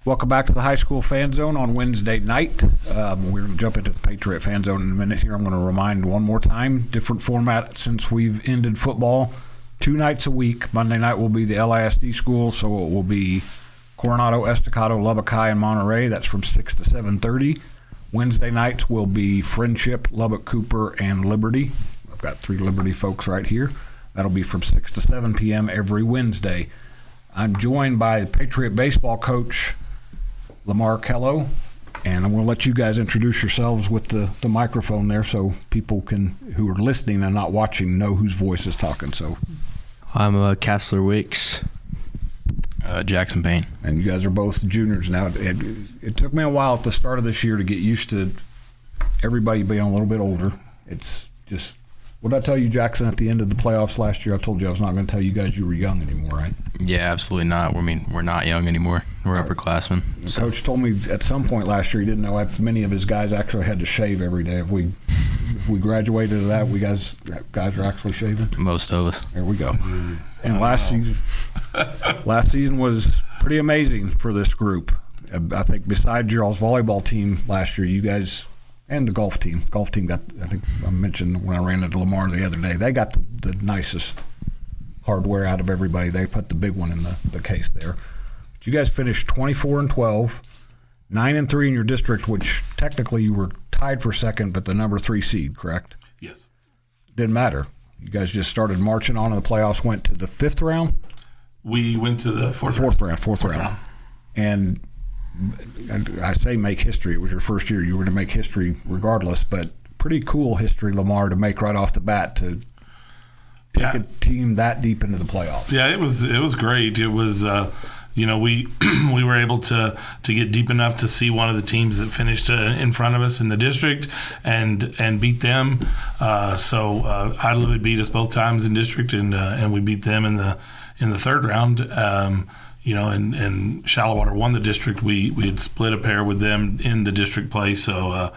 Welcome back to the High School Fan Zone on Wednesday night. We're going to jump into the Patriot Fan Zone in a minute here. I'm going to remind one more time, different format since we've ended football. 2 nights a week. Monday night will be the LISD school, so it will be Coronado, Estacado, Lubbock High, and Monterey. That's from 6 to 7:30. Wednesday nights will be Friendship, Lubbock, Cooper, and Liberty. I've got 3 Liberty folks right here. That'll be from 6 to 7 p.m. every Wednesday. I'm joined by Patriot baseball coach Lamar Kello, and I'm going to let you guys introduce yourselves with the microphone there so people who are listening and not watching know whose voice is talking. So, I'm Cassler Wicks. Jackson Payne. And you guys are both juniors now. It took me a while at the start of this year to get used to everybody being a little bit older. It's just, what did I tell you, Jackson, at the end of the playoffs last year? I told you I was not going to tell you guys you were young anymore, right? Yeah, absolutely not. We're not young anymore. We're upperclassmen. So. Coach told me at some point last year he didn't know if many of his guys actually had to shave every day. If we graduated to that, guys are actually shaving? Most of us. There we go. And last season was pretty amazing for this group. I think besides y'all's volleyball team last year, you guys and the golf team got, I think I mentioned when I ran into Lamar the other day, they got the nicest hardware out of everybody. They put the big one in the case there. But you guys finished 24-12, 9-3 in your district, which technically you were tied for second, but the number 3 seed, correct? Yes. Didn't matter. You guys just started marching on, and the playoffs went to the 5th round? We went to the fourth round. And I say make history. It was your first year. You were to make history regardless, but pretty cool history, Lamar, to make right off the bat to take a team that deep into the playoffs. Yeah, it was great. It was, we were able to get deep enough to see one of the teams that finished in front of us in the district and beat them. So Idlewood had beat us both times in district, and we beat them in the 3rd round. And Shallowater won the district. We had split a pair with them in the district play, so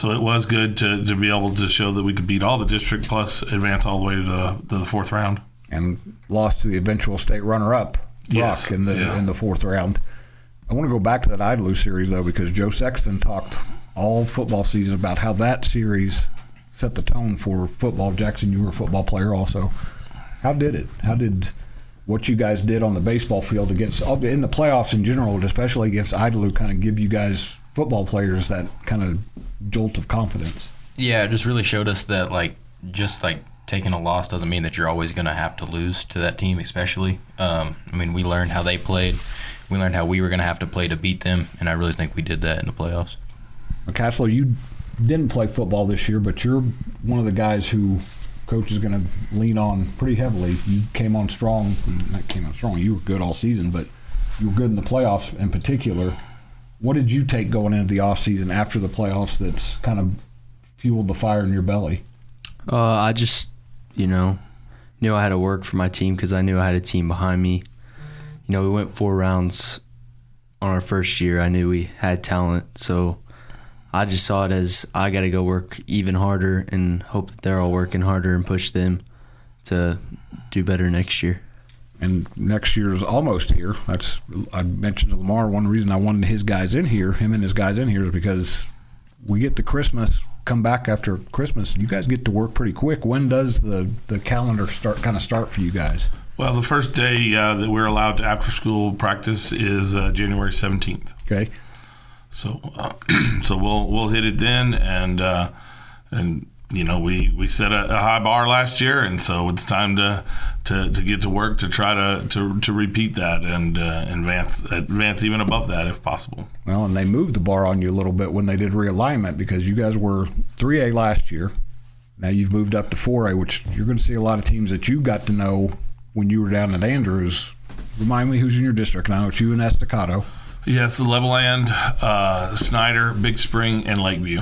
it was good to be able to show that we could beat all the district plus advance all the way to the 4th round. And lost to the eventual state runner-up, yes, Rock, in the 4th round. I want to go back to that Idlewood series, though, because Joe Sexton talked all football season about how that series set the tone for football. Jackson, you were a football player also. How did it? How did what you guys did on the baseball field against in the playoffs in general, especially against Idlewood, kind of give you guys football players that kind of jolt of confidence? Yeah, it just really showed us that just taking a loss doesn't mean that you're always going to have to lose to that team, especially. We learned how they played. We learned how we were going to have to play to beat them, and I really think we did that in the playoffs. Cassler, you didn't play football this year, but you're one of the guys who Coach is going to lean on pretty heavily. You came on strong. Not came on strong. You were good all season, but you were good in the playoffs in particular. What did you take going into the offseason after the playoffs that's kind of fueled the fire in your belly? I just, knew I had to work for my team because I knew I had a team behind me. We went 4 rounds on our first year. I knew we had talent, so I just saw it as I got to go work even harder and hope that they're all working harder and push them to do better next year. And next year's almost here. I mentioned to Lamar, one reason I wanted him and his guys in here is because we get to Christmas, come back after Christmas, you guys get to work pretty quick. When does the calendar start for you guys? Well, the first day that we're allowed to after-school practice is January 17th. Okay. So we'll hit it then, and we set a high bar last year, and so it's time to get to work to try to repeat that and advance even above that if possible. Well, and they moved the bar on you a little bit when they did realignment because you guys were 3A last year. Now you've moved up to 4A, which you're going to see a lot of teams that you got to know when you were down at Andrews. Remind me who's in your district now. It's you and Estacado. Yes, Levelland, Snyder, Big Spring, and Lakeview.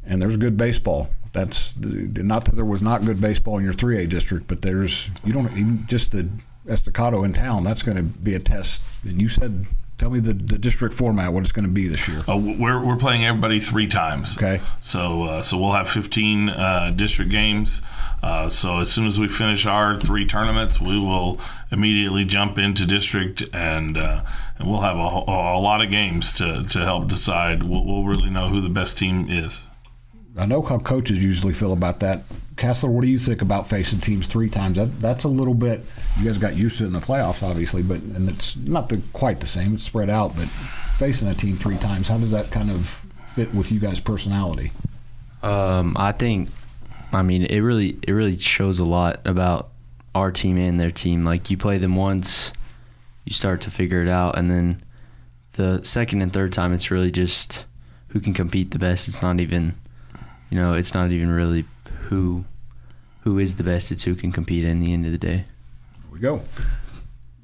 And there's good baseball. That's not that there was not good baseball in your 3A district, but you don't even just the Estacado in town. That's going to be a test. And you said Tell me the district format, what it's going to be this year. We're playing everybody 3 times. Okay. So we'll have 15 district games. So as soon as we finish our 3 tournaments, we will immediately jump into district, and we'll have a lot of games to help decide. We'll really know who the best team is. I know how coaches usually feel about that. Cassler, what do you think about facing teams 3 times? That's a little bit. You guys got used to it in the playoffs, obviously, and it's not quite the same. It's spread out, but facing a team 3 times, how does that kind of fit with you guys' personality? I think, it really shows a lot about our team and their team. Like, you play them once, you start to figure it out, and then the second and third time, it's really just who can compete the best. It's not even, it's not even really who is the best. It's who can compete in the end of the day. There we go.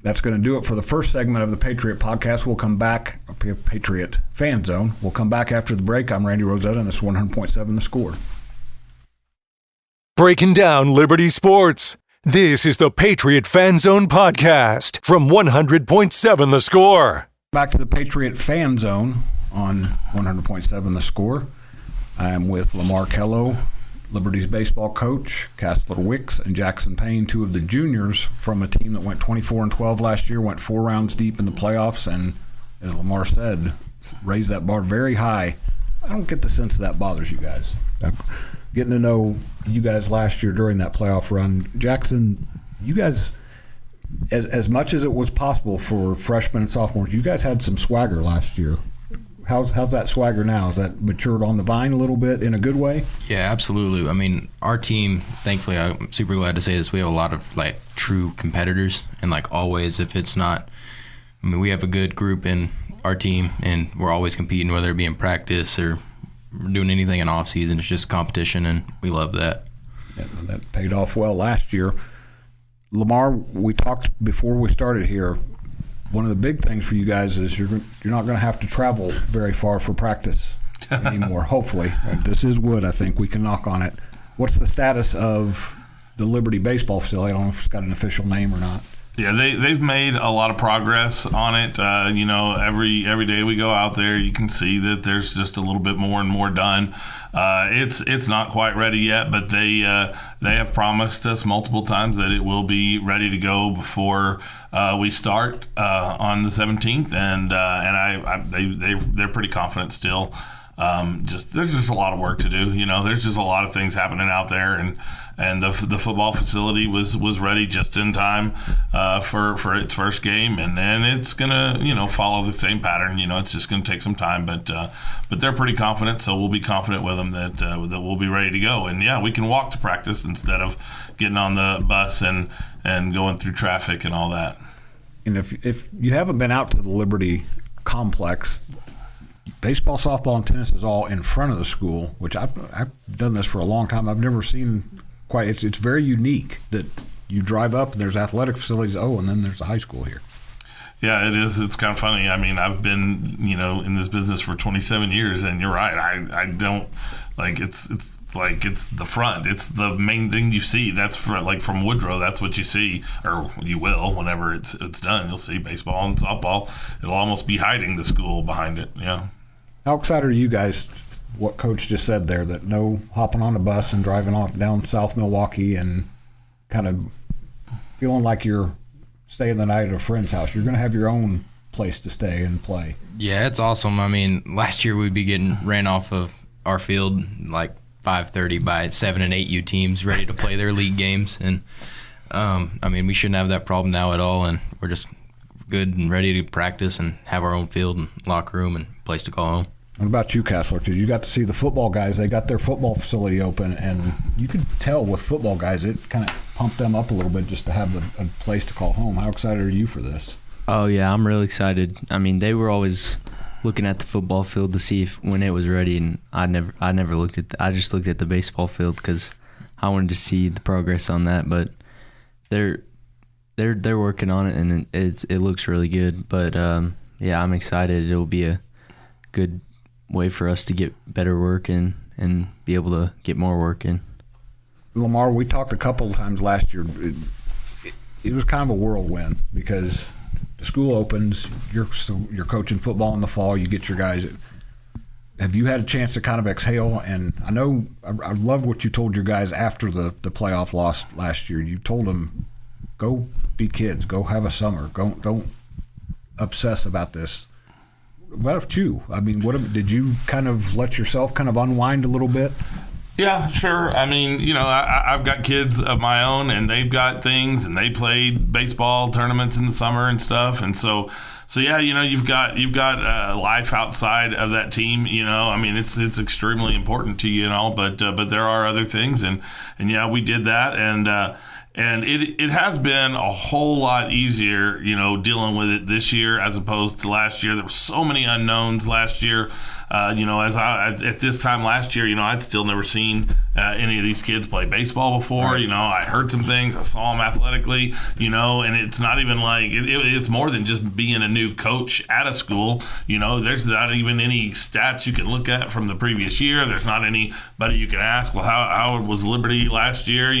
That's going to do it for the first segment of the Patriot Podcast. We'll come back, Patriot Fan Zone. We'll come back after the break. I'm Randy Rosetta, and this is 100.7 The Score. Breaking down Liberty sports. This is the Patriot Fan Zone Podcast from 100.7 The Score. Back to the Patriot Fan Zone on 100.7 The Score. I am with Lamar Kello, Liberty's baseball coach, Cassler Wicks, and Jackson Payne, 2 of the juniors from a team that went 24-12 last year, went 4 rounds deep in the playoffs, and as Lamar said, raised that bar very high. I don't get the sense that bothers you guys. Getting to know you guys last year during that playoff run, Jackson, you guys, as much as it was possible for freshmen and sophomores, you guys had some swagger last year. How's that swagger now? Has that matured on the vine a little bit in a good way? Yeah, absolutely. Our team, thankfully, I'm super glad to say this, we have a lot of true competitors, and always, if it's not, we have a good group in our team, and we're always competing, whether it be in practice or doing anything in off season. It's just competition, and we love that. Yeah, that paid off well last year. Lamar, we talked before we started here. One of the big things for you guys is you're not going to have to travel very far for practice anymore, hopefully. This is wood, I think. We can knock on it. What's the status of the Liberty baseball facility? I don't know if it's got an official name or not. Yeah, they've made a lot of progress on it. Every day we go out there, you can see that there's just a little bit more and more done. It's not quite ready yet, but they have promised us multiple times that it will be ready to go before we start on the 17th, and they're pretty confident still. There's just a lot of work to do. There's just a lot of things happening out there, and the football facility was ready just in time for its first game, and then it's gonna follow the same pattern. It's just gonna take some time, but they're pretty confident, so we'll be confident with them that we'll be ready to go. And yeah, we can walk to practice instead of getting on the bus and going through traffic and all that. And if you haven't been out to the Liberty complex, baseball, softball, and tennis is all in front of the school, which I've done this for a long time. I've never seen quite. It's very unique that you drive up and there's athletic facilities. And then there's a high school here. Yeah, it is. It's kind of funny. I've been in this business for 27 years, and you're right. I don't it's the front. It's the main thing you see. That's from Woodrow. That's what you see, or you will whenever it's done. You'll see baseball and softball. It'll almost be hiding the school behind it. Yeah. How excited are you guys? What Coach just said there, that no hopping on a bus and driving off down South Milwaukee and kind of feeling like you're staying the night at a friend's house. You're going to have your own place to stay and play. Yeah, it's awesome. Last year we'd be getting ran off of our field 5:30 by 7 and 8U teams ready to play their league games, and we shouldn't have that problem now at all. And we're just good and ready to practice and have our own field and locker room and place to call home. What about you, Cassler? Because you got to see the football guys. They got their football facility open, and you could tell with football guys, it kind of pumped them up a little bit just to have a place to call home. How excited are you for this? Oh, yeah, I'm really excited. They were always looking at the football field to see when it was ready, and I never looked at I just looked at the baseball field because I wanted to see the progress on that. But they're working on it, and it looks really good. But yeah, I'm excited. It'll be a good way for us to get better work in and be able to get more work in. Lamar, we talked a couple of times last year. It was kind of a whirlwind because the school opens, you're coaching football in the fall, you get your guys. Have you had a chance to kind of exhale? And I know I love what you told your guys after the playoff loss last year. You told them, go be kids, go have a summer, don't obsess about this. What about you? I mean, did you kind of let yourself kind of unwind a little bit? Yeah, sure. I mean, I've got kids of my own, and they've got things, and they played baseball tournaments in the summer and stuff, and so yeah, you've got life outside of that team. I mean, it's extremely important to you, but there are other things, and yeah, we did that, and it has been a whole lot easier, dealing with it this year as opposed to last year. There were so many unknowns last year. At this time last year, I'd still never seen any of these kids play baseball before. Right. I heard some things, I saw them athletically, and it's not even like it's more than just being a new coach at a school. There's not even any stats you can look at from the previous year. There's not anybody you can ask, well, how was Liberty last year?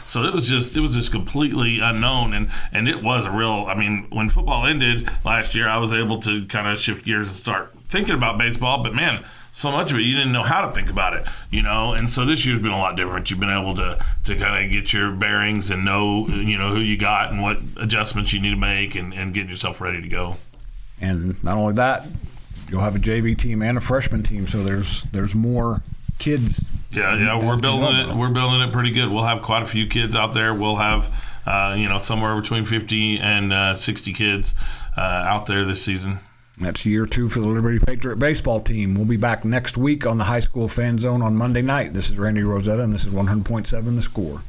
So it was just completely unknown, and it was a real. I mean, when football ended last year, I was able to kind of shift gears and start thinking about baseball, but man, so much of it you didn't know how to think about it, and so this year's been a lot different. You've been able to kind of get your bearings and know who you got and what adjustments you need to make and getting yourself ready to go. And not only that, you'll have a JV team and a freshman team, so there's more kids. Yeah, we're building it pretty good. We'll have quite a few kids out there. We'll have somewhere between 50 and 60 kids out there this season. That's year 2 for the Liberty Patriot baseball team. We'll be back next week on the High School Fan Zone on Monday night. This is Randy Rosetta, and this is 100.7 The Score.